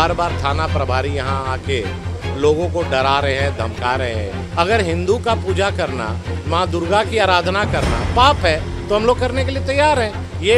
बार बार थाना प्रभारी यहाँ आके लोगों को डरा रहे हैं, धमका रहे हैं। अगर हिंदू का पूजा करना, माँ दुर्गा की आराधना करना पाप है तो हम लोग करने के लिए तैयार हैं। ये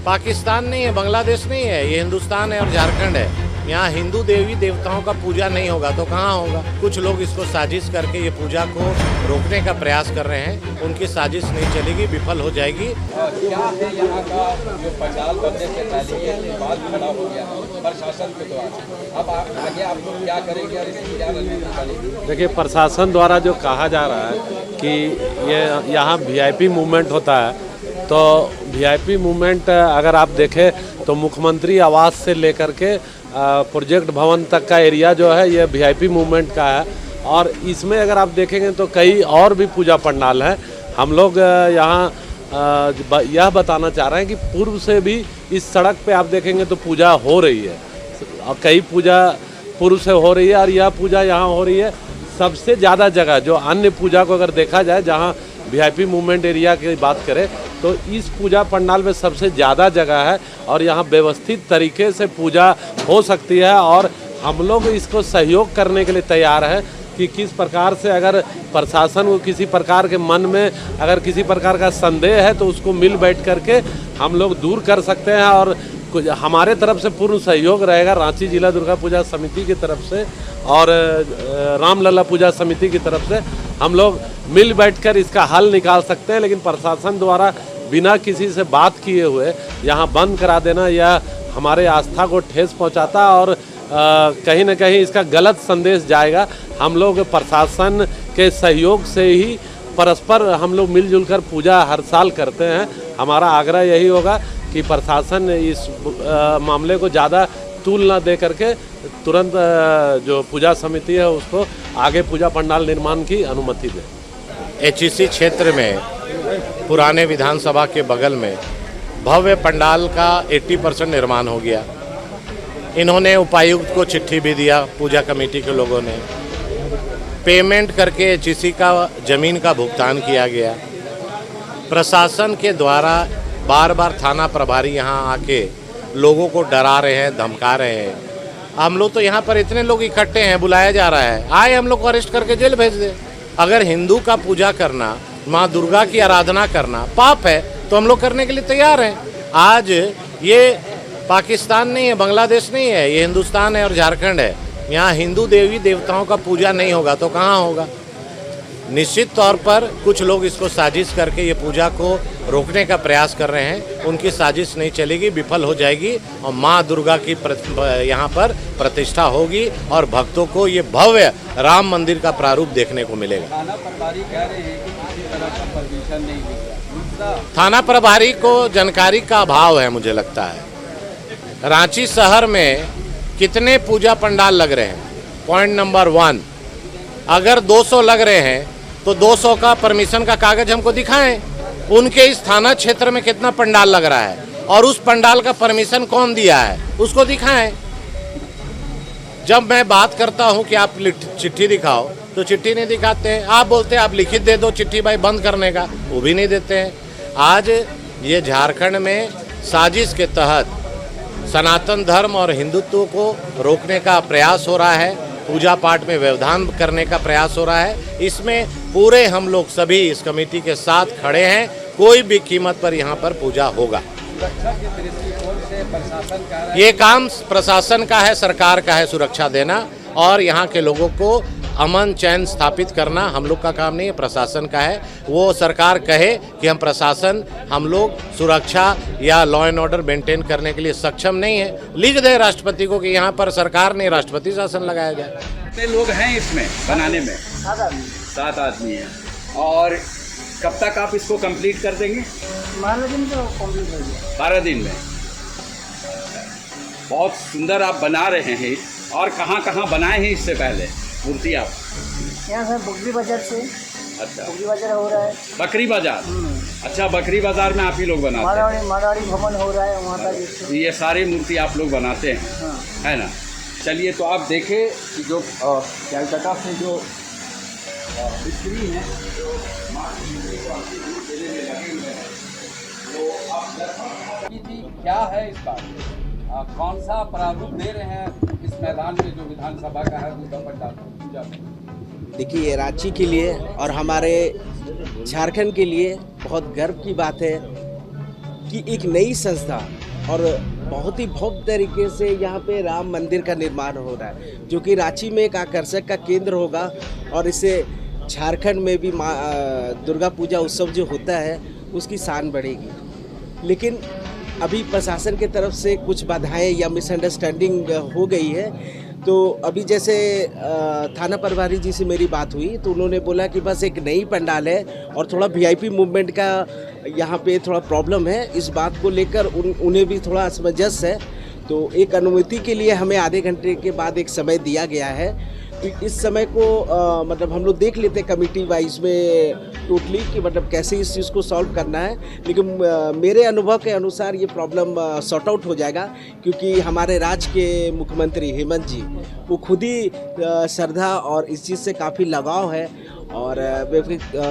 पाकिस्तान नहीं है, बांग्लादेश नहीं है, ये हिंदुस्तान है और झारखंड है। यहाँ हिंदू देवी देवताओं का पूजा नहीं होगा तो कहाँ होगा। कुछ लोग इसको साजिश करके ये पूजा को रोकने का प्रयास कर रहे हैं। उनकी साजिश नहीं चलेगी, विफल हो जाएगी। क्या है यहाँ का जो पंडाल बनने से पहले ये विवाद खड़ा हो गया प्रशासन के द्वारा, अब आगे आप लोग क्या करेंगे और इसकी क्या रणनीति बनेगी? देखिए, प्रशासन द्वारा जो कहा जा रहा है कि ये यहाँ वीआईपी मूवमेंट होता है, तो वीआईपी मूवमेंट अगर आप देखें तो मुख्यमंत्री आवास से लेकर के प्रोजेक्ट भवन तक का एरिया जो है ये वीआईपी मूवमेंट का है। और इसमें अगर आप देखेंगे तो कई और भी पूजा पंडाल हैं। हम लोग यहाँ यह बताना चाह रहे हैं कि पूर्व से भी इस सड़क पे आप देखेंगे तो पूजा हो रही है और कई पूजा पूर्व से हो रही है और यह पूजा यहाँ हो रही है। सबसे ज़्यादा जगह जो अन्य पूजा को अगर देखा जाए, जहाँ वीआईपी मूवमेंट एरिया की बात करें तो इस पूजा पंडाल में सबसे ज़्यादा जगह है और यहाँ व्यवस्थित तरीके से पूजा हो सकती है। और हम लोग इसको सहयोग करने के लिए तैयार हैं कि किस प्रकार से अगर प्रशासन को किसी प्रकार के मन में अगर किसी प्रकार का संदेह है तो उसको मिल बैठ करके हम लोग दूर कर सकते हैं। और हमारे तरफ से पूर्ण सहयोग रहेगा, रांची जिला दुर्गा पूजा समिति की तरफ से और रामलला पूजा समिति की तरफ से हम लोग मिल बैठकर इसका हल निकाल सकते हैं। लेकिन प्रशासन द्वारा बिना किसी से बात किए हुए यहाँ बंद करा देना यह हमारे आस्था को ठेस पहुँचाता और कहीं ना कहीं इसका गलत संदेश जाएगा। हम लोग प्रशासन के सहयोग से ही परस्पर हम लोग मिलजुल कर पूजा हर साल करते हैं। हमारा आग्रह यही होगा कि प्रशासन इस मामले को ज़्यादा तूल न दे करके तुरंत जो पूजा समिति है उसको आगे पूजा पंडाल निर्माण की अनुमति दे। एचईसी क्षेत्र में पुराने विधानसभा के बगल में भव्य पंडाल का 80% निर्माण हो गया। इन्होंने उपायुक्त को चिट्ठी भी दिया, पूजा कमेटी के लोगों ने पेमेंट करके एचईसी का जमीन का भुगतान किया गया। प्रशासन के द्वारा बार बार थाना प्रभारी यहाँ आके लोगों को डरा रहे हैं, धमका रहे हैं। हम लोग तो यहाँ पर इतने लोग इकट्ठे हैं, बुलाया जा रहा है, आए हम लोग को अरेस्ट करके जेल भेज दे। अगर हिंदू का पूजा करना, माँ दुर्गा की आराधना करना पाप है तो हम लोग करने के लिए तैयार हैं। आज ये पाकिस्तान नहीं है, बांग्लादेश नहीं है, ये हिंदुस्तान है और झारखंड है। यहाँ हिंदू देवी देवताओं का पूजा नहीं होगा तो कहाँ होगा। निश्चित तौर पर कुछ लोग इसको साजिश करके ये पूजा को रोकने का प्रयास कर रहे हैं। उनकी साजिश नहीं चलेगी, विफल हो जाएगी और माँ दुर्गा की यहाँ पर प्रतिष्ठा होगी और भक्तों को ये भव्य राम मंदिर का प्रारूप देखने को मिलेगा। थाना प्रभारी कह रहे हैं कि किसी तरह का परमिशन नहीं मिला। थाना प्रभारी को जानकारी का अभाव है, मुझे लगता है। रांची शहर में कितने पूजा पंडाल लग रहे हैं? पॉइंट नंबर 1, अगर 200 लग रहे हैं तो 200 का परमिशन का कागज हमको दिखाएं। उनके इस थाना क्षेत्र में कितना पंडाल लग रहा है और उस पंडाल का परमिशन कौन दिया है उसको दिखाएं। जब मैं बात करता हूं कि आप चिट्ठी दिखाओ तो चिट्ठी नहीं दिखाते हैं। आप बोलते हैं आप लिखित दे दो चिट्ठी भाई बंद करने का, वो भी नहीं देते हैं। आज ये झारखंड में साजिश के तहत सनातन धर्म और हिंदुत्व को रोकने का प्रयास हो रहा है, पूजा पाठ में व्यवधान करने का प्रयास हो रहा है। इसमें पूरे हम लोग सभी इस कमेटी के साथ खड़े हैं। कोई भी कीमत पर यहाँ पर पूजा होगा। सुरक्षा के दृष्टिकोण से प्रशासन का ये काम प्रशासन का है, सरकार का है सुरक्षा देना और यहाँ के लोगों को अमन चैन स्थापित करना हम लोग का काम नहीं है, प्रशासन का है। वो सरकार कहे कि हम लोग सुरक्षा या लॉ एंड ऑर्डर मेंटेन करने के लिए सक्षम नहीं है, लिख दे राष्ट्रपति को कि यहाँ पर सरकार नहीं, राष्ट्रपति शासन लगाया जाए। कितने लोग हैं इसमें बनाने में? 7 आदमी हैं। और कब तक आप इसको कंप्लीट कर देंगे? 12 दिन तो कंप्लीट हो गया। 12 दिन में। बहुत सुंदर आप बना रहे हैं। और कहाँ बनाए हैं इससे पहले मूर्ति आप? यहाँ सर बकरी बाजार से। अच्छा, बकरी बाजार हो रहा है। बकरी बाजार। अच्छा, बकरी बाजार में आप ही लोग बनाते हैं? मारवाड़ी भवन हो रहा है वहाँ का। ये सारी मूर्ति आप लोग बनाते हैं? हाँ। है ना। चलिए, तो आप देखें कि जो कैलकाटा से जो स्त्री हैं क्या है इस बात, कौन सा प्रारूप दे रहे हैं इस मैदान में जो विधानसभा का है दुर्गा पंडाल पूजा में? देखिए, रांची के लिए और हमारे झारखंड के लिए बहुत गर्व की बात है कि एक नई संस्था और बहुत ही भव्य तरीके से यहाँ पे राम मंदिर का निर्माण हो रहा है, जो कि रांची में एक आकर्षक का केंद्र होगा और इससे झारखंड में भी दुर्गा पूजा उत्सव जो होता है उसकी शान बढ़ेगी। लेकिन अभी प्रशासन की तरफ से कुछ बाधाएं या मिसअंडरस्टैंडिंग हो गई है। तो अभी जैसे थाना प्रभारी जी से मेरी बात हुई तो उन्होंने बोला कि बस एक नई पंडाल है और थोड़ा वीआईपी मूवमेंट का यहाँ पे थोड़ा प्रॉब्लम है। इस बात को लेकर उन्हें भी थोड़ा असमंजस है। तो एक अनुमति के लिए हमें आधे घंटे के बाद एक समय दिया गया है। तो इस समय को मतलब हम लोग देख लेते हैं कमेटी वाइज में टोटली कि मतलब कैसे इस चीज़ को सॉल्व करना है। लेकिन मेरे अनुभव के अनुसार ये प्रॉब्लम सॉर्ट आउट हो जाएगा, क्योंकि हमारे राज्य के मुख्यमंत्री हेमंत जी वो खुद ही श्रद्धा और इस चीज़ से काफ़ी लगाव है और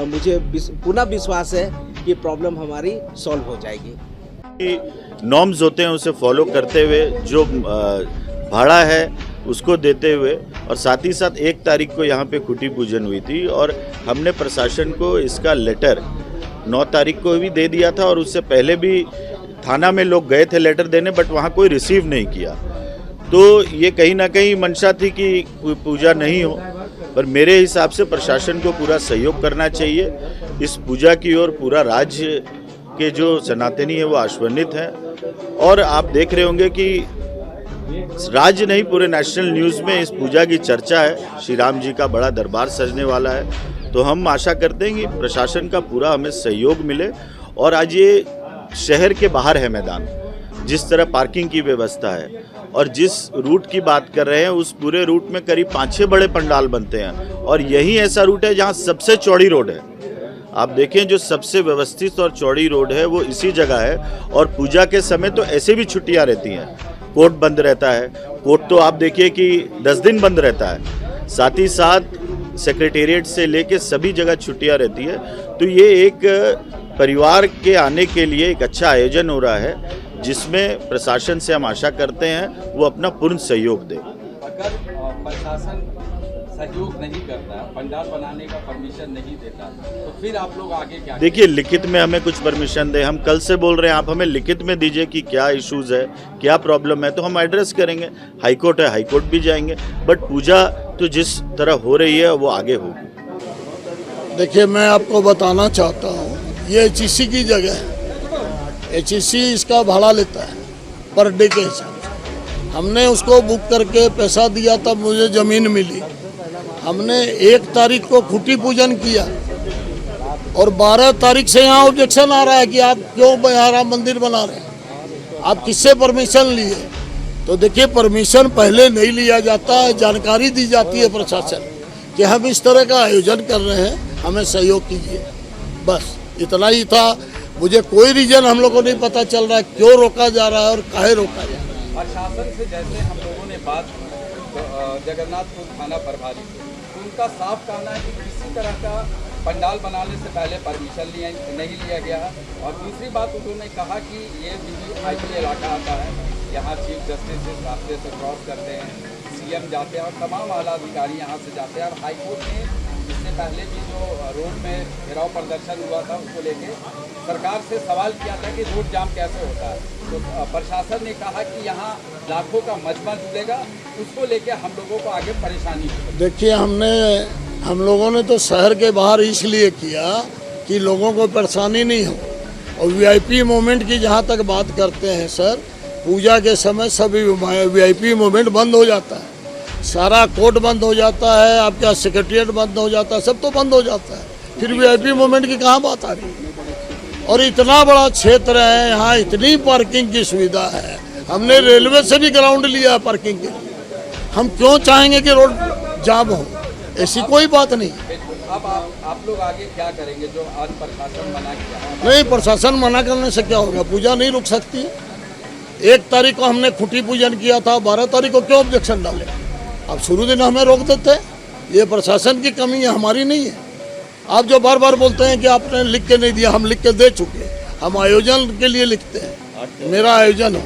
मुझे पूर्ण विश्वास है कि प्रॉब्लम हमारी सॉल्व हो जाएगी। नॉर्म्स होते हैं उसे फॉलो करते हुए, जो भाड़ा है उसको देते हुए, और साथ ही साथ 1 तारीख को यहाँ पे खुटी पूजन हुई थी और हमने प्रशासन को इसका लेटर 9 तारीख को भी दे दिया था और उससे पहले भी थाना में लोग गए थे लेटर देने, बट वहाँ कोई रिसीव नहीं किया। तो ये कहीं ना कहीं मंशा थी कि पूजा नहीं हो, पर मेरे हिसाब से प्रशासन को पूरा सहयोग करना चाहिए। इस पूजा की ओर पूरा राज्य के जो सनातनी है वो आश्वनित हैं और आप देख रहे होंगे कि राज्य नहीं पूरे नेशनल न्यूज़ में इस पूजा की चर्चा है। श्री राम जी का बड़ा दरबार सजने वाला है, तो हम आशा करते हैं कि प्रशासन का पूरा हमें सहयोग मिले। और आज ये शहर के बाहर है मैदान, जिस तरह पार्किंग की व्यवस्था है और जिस रूट की बात कर रहे हैं उस पूरे रूट में करीब 5-6 बड़े पंडाल बनते हैं और यही ऐसा रूट है जहाँ सबसे चौड़ी रोड है। आप देखें, जो सबसे व्यवस्थित और चौड़ी रोड है वो इसी जगह है और पूजा के समय तो ऐसे भी छुट्टियाँ रहती हैं, कोर्ट बंद रहता है। कोर्ट तो आप देखिए कि 10 दिन बंद रहता है, साथ ही साथ सेक्रेटेरिएट से लेके सभी जगह छुट्टियां रहती है। तो ये एक परिवार के आने के लिए एक अच्छा आयोजन हो रहा है, जिसमें प्रशासन से हम आशा करते हैं वो अपना पूर्ण सहयोग दे। अगर प्रशासन सहयोग नहीं करता, पंडाल बनाने का परमिशन नहीं देता, तो फिर आप लोग आगे क्या? देखिए, लिखित में हमें कुछ परमिशन दे, हम कल से बोल रहे हैं, आप हमें लिखित में दीजिए कि क्या इश्यूज है, क्या प्रॉब्लम है, तो हम एड्रेस करेंगे। हाईकोर्ट है, हाईकोर्ट भी जाएंगे, बट पूजा तो जिस तरह हो रही है वो आगे होगी। देखिए, मैं आपको बताना चाहता हूँ, ये HEC की जगह है। HEC इसका भाड़ा लेता है पर डे के हिसाब से। हमने उसको बुक करके पैसा दिया, तब मुझे ज़मीन मिली। हमने 1 तारीख को खुटी पूजन किया और 12 तारीख से यहाँ ऑब्जेक्शन आ रहा है कि आप क्यों यहाँ राम मंदिर बना रहे हैं, आप किससे परमिशन लिए? तो देखिए, परमिशन पहले नहीं लिया जाता है, जानकारी दी जाती है प्रशासन कि हम इस तरह का आयोजन कर रहे हैं, हमें सहयोग कीजिए। बस इतना ही था। मुझे कोई रीजन हम लोग को नहीं पता चल रहा है क्यों रोका जा रहा है और काहे रोका जा रहा है। प्रशासन से जैसे हम लोगों ने बात जगन्नाथपुर थाना प्रभारी से, उनका साफ कहना है कि किसी तरह का पंडाल बनाने से पहले परमिशन नहीं लिया गया। और दूसरी बात उन्होंने कहा कि ये वीवीआईपी इलाका आता है, यहाँ चीफ जस्टिस इस रास्ते से क्रॉस करते हैं, CM जाते हैं और तमाम आला अधिकारी यहाँ से जाते हैं। और हाईकोर्ट ने इससे पहले भी जो रोड में घेराव प्रदर्शन हुआ था उसको लेके सरकार से सवाल किया था कि रोड जाम कैसे होता है, तो प्रशासन ने कहा कि यहाँ लाखों का मजमा जुड़ेगा, उसको लेके हम लोगों को आगे परेशानी होगी। देखिए, हम लोगों ने तो शहर के बाहर इसलिए किया कि लोगों को परेशानी नहीं हो। और वीआईपी मूवमेंट की जहाँ तक बात करते हैं सर, पूजा के समय सभी वीआईपी मूवमेंट बंद हो जाता है, सारा कोर्ट बंद हो जाता है, आपका सेक्रेटेरिएट बंद हो जाता है, सब तो बंद हो जाता है, फिर वीआईपी मूवमेंट की कहाँ बात आ रही है? और इतना बड़ा क्षेत्र है, यहाँ इतनी पार्किंग की सुविधा है, हमने रेलवे से भी ग्राउंड लिया है पार्किंग के लिए। हम क्यों चाहेंगे कि रोड जाम हो? ऐसी कोई बात नहीं। अब आप लोग आगे क्या करेंगे जो आज प्रशासन मना किया? नहीं, प्रशासन मना करने से क्या होगा? पूजा नहीं रुक सकती। 1 तारीख को हमने खुटी पूजन किया था, 12 तारीख को क्यों ऑब्जेक्शन डाले? अब शुरू दिन हमें रोक देते। ये प्रशासन की कमी है, हमारी नहीं है। आप जो बार बार बोलते हैं कि आपने लिख के नहीं दिया, हम लिख के दे चुके। हम आयोजन के लिए लिखते हैं, मेरा आयोजन हो।